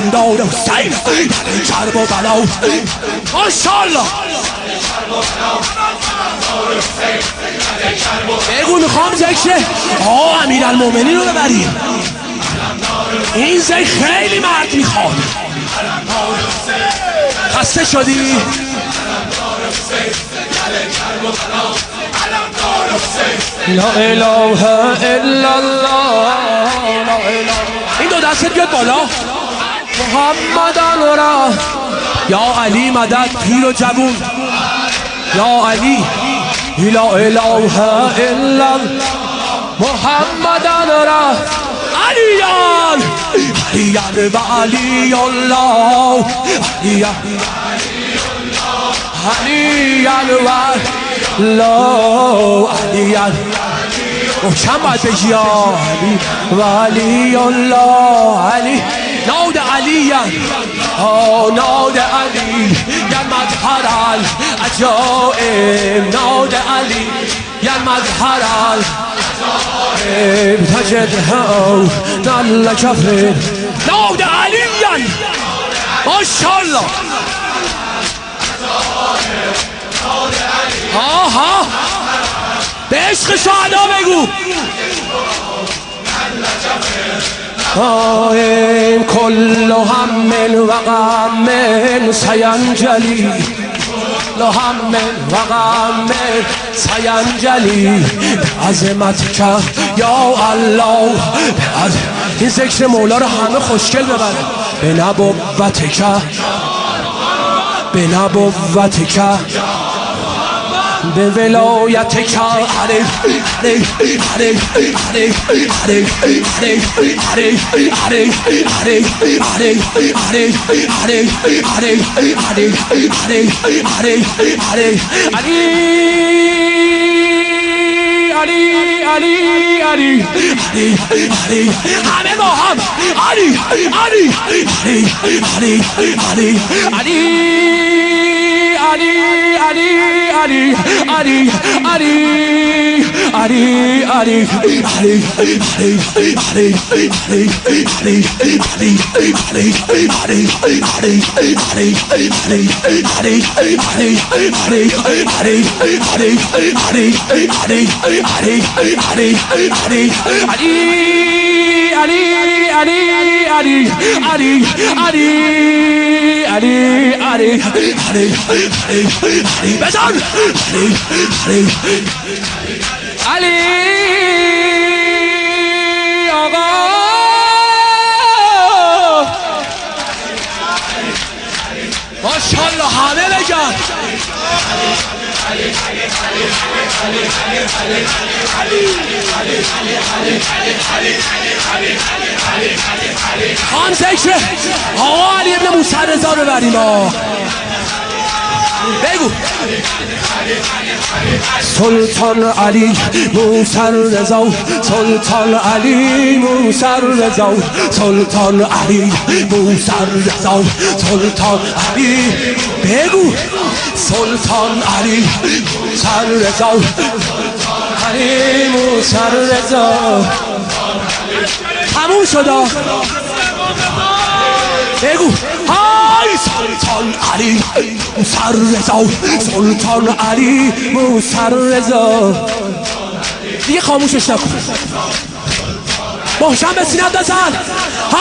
علمدار حسین کرب و بلا ماشاءالله بگو میخوام ذکر امیرالمومنین رو ببریم این ذکر خیلی مرد میخواد خسته شدی؟ لا اله الا الله این دو دستت بیاد بالا محمد را یا علی مدد پیر و جوون یا علی لا اله الا محمد را علیان علیان و علی الله علیان و الله علیان محکم باید بگی یا علی و علی الله علی نود علیان نود علی یا مظهر العجائب نود علی یا مظهر العجائب تجده نل کفر نود علیان ماشاءالله آها به عشق شهدا بگو کل هم و غم سینجلی کل هم و غم سینجلی عظمتک یا الله این ذکر مولا رو همه خوشگل ببره به نبوتک به نبوتک به ولایتک علیه علیه علیه علیه علیه علیه علیه علیه علیه علیه علیه علیه علیه علیه علیه علیه علیه علی علی علی علی علی همه با هم علی علی علی علی علی علی علی علی علی علی بزن علی آقا ماشاءالله همه بگن خان ذکر آقا علی ابن موسی رضا رو بریم بگو سلطان علی موسی رضا سلطان علی موسی رضا سلطان علی موسی رضا سلطان علی بگو سلطان علی موسی رضا علی موسی رضا تموم شد بگو های سلطان علی موسی رضا سلطان علی موسی رضا دیگه خاموشش نکن محکم به سینت بزن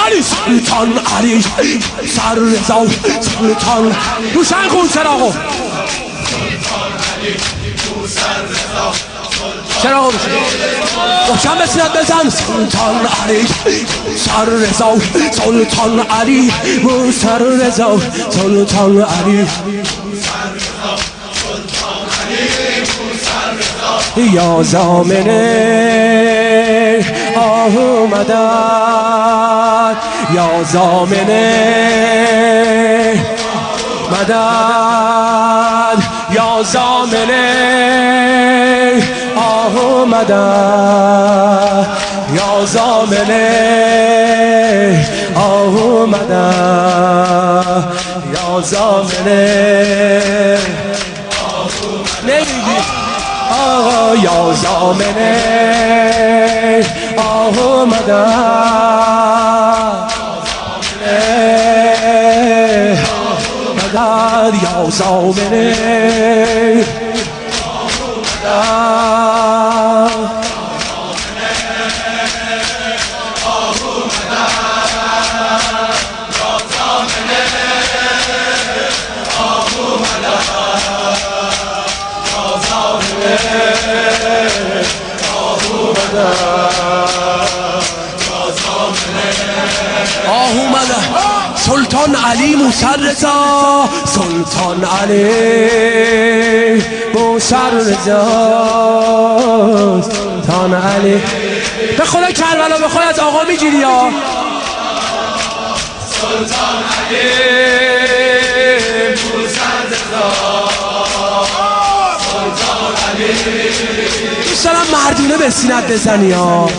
علی سلطان علی موسی رضا سلطان روشن کن چراغو چراغو محکم به سینت بزن سلطان علی موسی رضا سلطان علی موسی رضا سلطان علی یا زامنه مدد یا زامنه مدد یا زامنه مدد یا زامنه مدد یا زامنه نمیگی آقا یا زامنه مدد یا زامنه اومده سلطان علی موسی رضا، سلطان علی موسی رضا، سلطان علی. به خدا کربلا به خدا از آقا میگیری یا سلطان علی موسی رضا، سلطان علی. دوست دارم مردونه به سینت بزنی ها.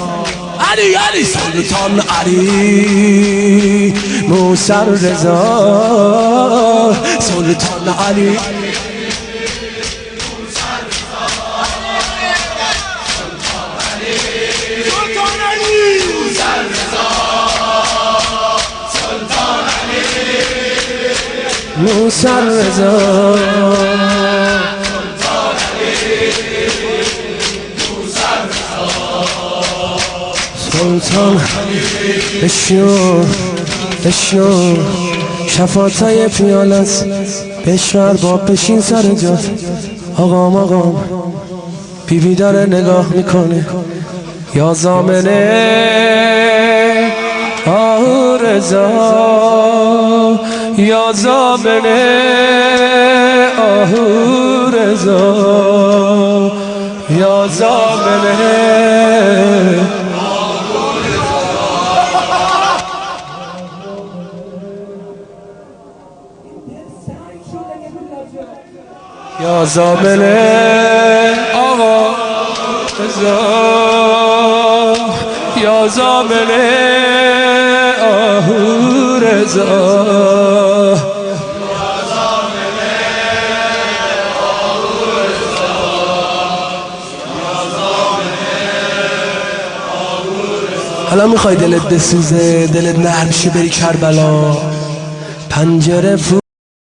علی علی سلطان علی موسی رضا، سلطان علی موسی رضا، سلطان بشنو شفاعتای پیالت بشور با بشین سر جات. آقام بیبی داره نگاه میکنه یا زامنه آه رضا، یا زامنه آه رضا، یا زامنه. یا زامنه آقا رضا، یا زامنه آه رضا، حالا میخوای دلت بسوزه، دلت نرم شه بری کربلا، پنجره